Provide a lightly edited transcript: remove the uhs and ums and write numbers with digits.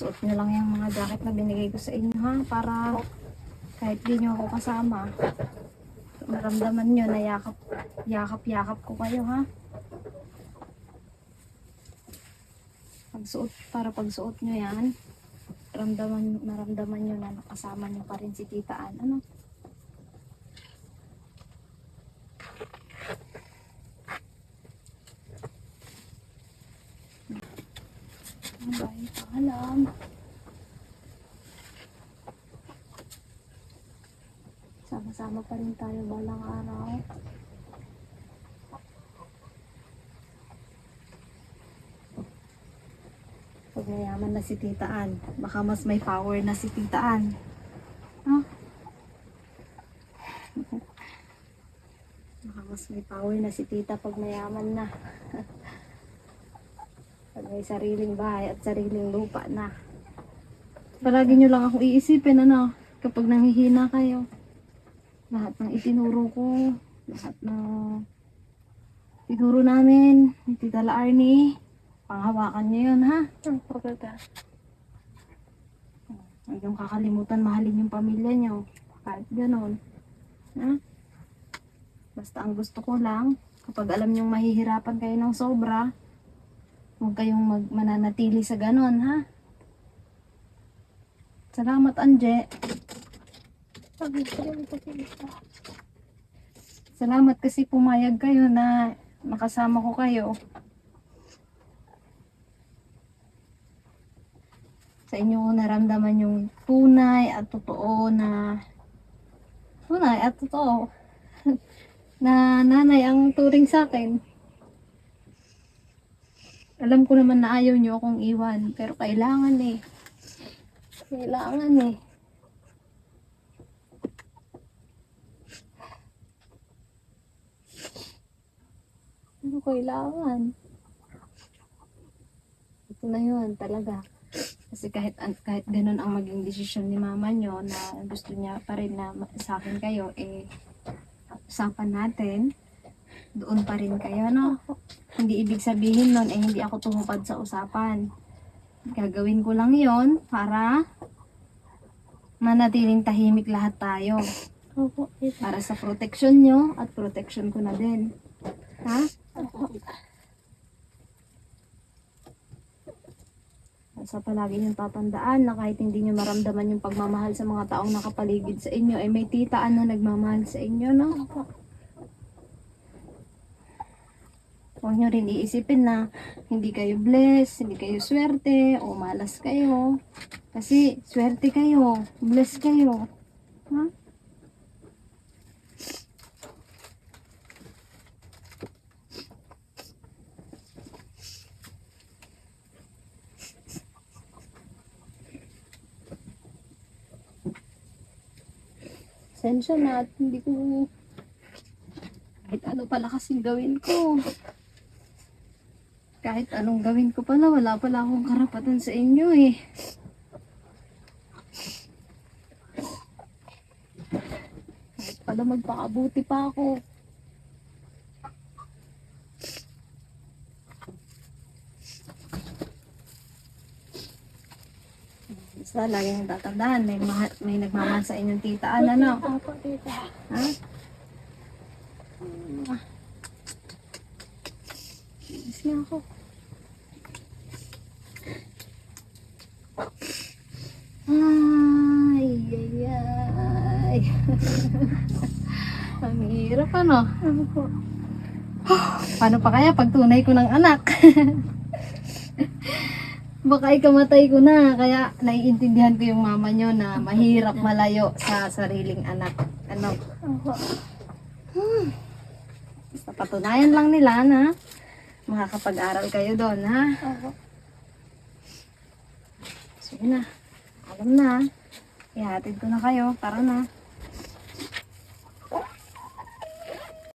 Suot nyo lang yung mga jacket na binigay ko sa inyo ha. Para kahit di nyo ako kasama, maramdaman nyo na yakap ko kayo ha. Para pagsuot nyo yan, maramdaman nyo na nakasama nyo pa rin si Tita Ann. Ano? Bye, paalam. Sama-sama pa rin tayo balang araw. Pag mayaman na si Tita Ann, baka mas may power na si Tita Ann. Huh? Baka mas may power na si Tita pag mayaman na. Pag may sariling bahay at sariling lupa na. Palagi nyo lang ako iisipin, ano, kapag nanghihina kayo. Lahat ng itinuro ko, lahat ng tinuro namin, ni Tita Arnie, panghawakan nyo yun, ha? Huwag yung kakalimutan, mahalin yung pamilya nyo. Kahit ganon. Ha? Basta ang gusto ko lang, kapag alam nyong mahihirapan kayo ng sobra, huwag kayong mananatili sa ganon, ha? Salamat, Anje. Salamat kasi pumayag kayo na makasama ko kayo. Sa inyo naramdaman yung tunay at totoo na nanay ang turing sa akin. Alam ko naman na ayaw nyo akong iwan, pero kailangan eh. Kailangan eh. Ano kailangan? Ito na yun talaga. Kasi kahit ganun ang maging desisyon ni mama nyo na gusto niya pa rin na sa akin kayo, eh, usapan natin, doon pa rin kayo, no? Hindi ibig sabihin nun, eh, hindi ako tumupad sa usapan. Gagawin ko lang yon para manatiling tahimik lahat tayo. Para sa protection nyo at protection ko na din. Ha? Sa palagi niyong tatandaan na kahit hindi niyo maramdaman yung pagmamahal sa mga taong nakapaligid sa inyo, ay may Tita Ann na nagmamahal sa inyo, no? Huwag nyo rin iisipin na hindi kayo blessed, hindi kayo swerte, o malas kayo. Kasi swerte kayo, blessed kayo. Ha? Sensya na at hindi ko kahit ano pala kasing gawin ko. Kahit anong gawin ko pala, wala pala akong karapatan sa inyo eh. Kahit pala magpakabuti pa ako. Basta lagi nang tatandaan, may nagmamahal sa inyong Tita Ann, ano? Opo, Tita. Ha? Inis nga ako. Ay. Ang hirap, ano? Ano po? Paano pa kaya pag tunay ko ng anak? Baka ikamatay ko na, kaya naiintindihan ko yung mama nyo na mahirap malayo sa sariling anak. Ano? Opo. Basta patunayan lang nila na makakapag-aral kayo doon, ha? Opo. Sige na. Alam na. Ihatid ko na kayo. Tara na.